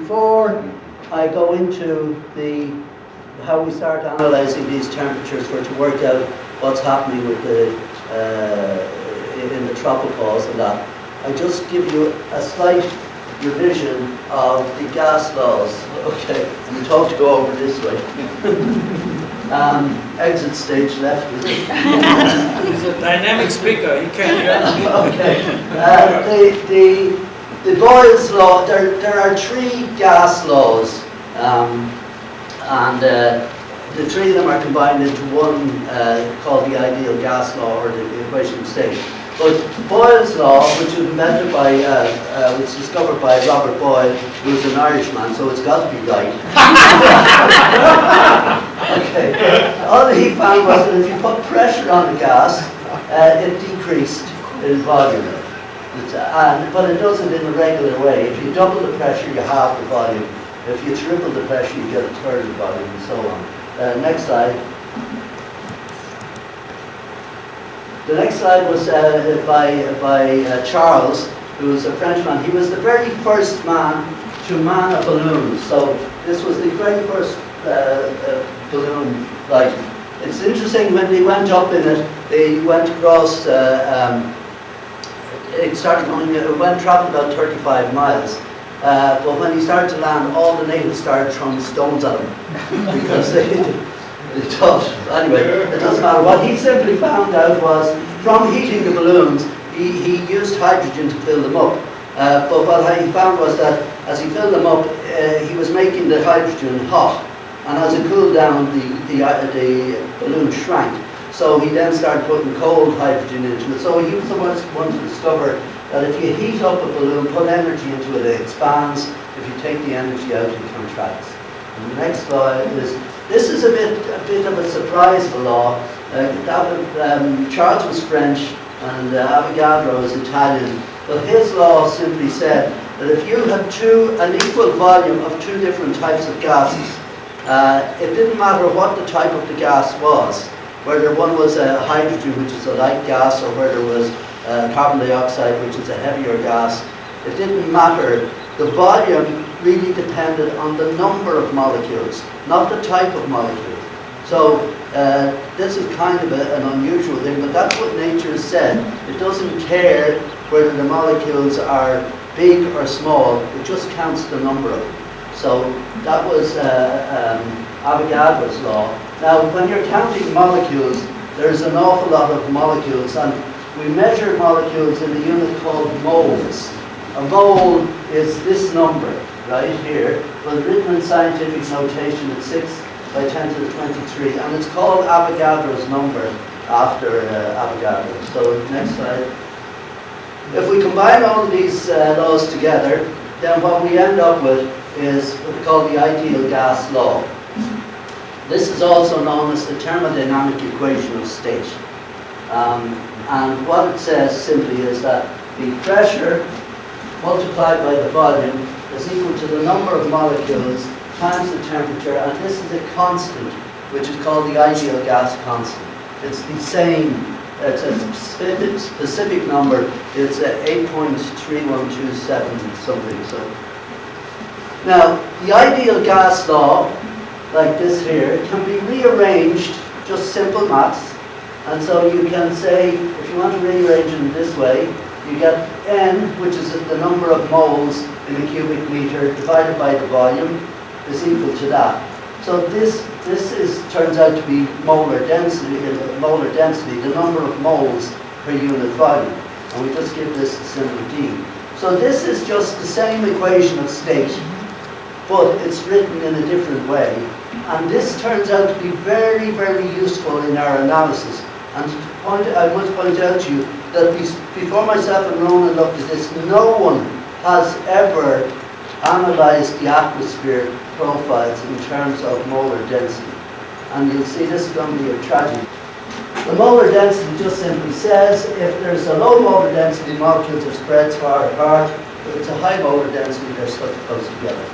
before I go into how we start analysing these temperatures to work out what's happening with in the tropicals and that, I just give you a slight revision of the gas laws. Okay, I'm told to go over this way. Exit stage left. He's a dynamic speaker. He can. Okay. The Boyle's law. There are three gas laws, and the three of them are combined into one called the ideal gas law, or the equation of state. But Boyle's law, which was invented by, was discovered by Robert Boyle, who was an Irishman, so it's got to be right. Okay. All he found was that if you put pressure on the gas, it decreased in volume. But it does it in a regular way. If you double the pressure, you halve the volume. If you triple the pressure, you get a third of the volume, and so on. Next slide. The next slide was by Charles, who was a Frenchman. He was the very first man to man a balloon. So this was the very first balloon. Like, it's interesting, when they went up in it, they went across. It started going. It traveled about 35 miles. But when he started to land, all the natives started throwing stones at him because they thought, anyway, it doesn't matter. What he simply found out was, from heating the balloons, he used hydrogen to fill them up. But what he found was that as he filled them up, he was making the hydrogen hot. And as it cooled down, the balloon shrank. So he then started putting cold hydrogen into it. So he was the first one to discover that if you heat up a balloon, put energy into it, it expands. If you take the energy out, it contracts. And the next slide is, this is a bit of a surprise for law. Charles was French and Avogadro was Italian. But his law simply said that if you had an equal volume of two different types of gases, it didn't matter what the type of the gas was, whether one was hydrogen, which is a light gas, or whether it was carbon dioxide, which is a heavier gas. It didn't matter. The volume really depended on the number of molecules, not the type of molecule. So this is kind of an unusual thing, but that's what nature said. It doesn't care whether the molecules are big or small, it just counts the number of them. So that was Avogadro's law. Now, when you're counting molecules, there's an awful lot of molecules, and we measure molecules in a unit called moles. A mole is this number right here, but written in scientific notation it's 6 by 10 to the 23, and it's called Avogadro's number after Avogadro. So next slide. If we combine all of these laws together, then what we end up with is what we call the ideal gas law. This is also known as the thermodynamic equation of state. And what it says simply is that the pressure multiplied by the volume is equal to the number of molecules times the temperature, and this is a constant, which is called the ideal gas constant. It's the same, it's a specific number, it's 8.3127 something. So now, the ideal gas law, like this here, can be rearranged, just simple maths. And so you can say, if you want to rearrange it in this way, you get N, which is the number of moles in a cubic meter, divided by the volume, is equal to that. So this turns out to be molar density, the number of moles per unit volume. And we just give this a symbol D. So this is just the same equation of state, but it's written in a different way. And this turns out to be very, very useful in our analysis. And I must point out to you that before myself and Ronan looked at this, no one has ever analysed the atmosphere profiles in terms of molar density. And you'll see this is going to be a tragedy. The molar density just simply says if there's a low molar density, molecules are spread far apart. If it's a high molar density, they're stuck close together.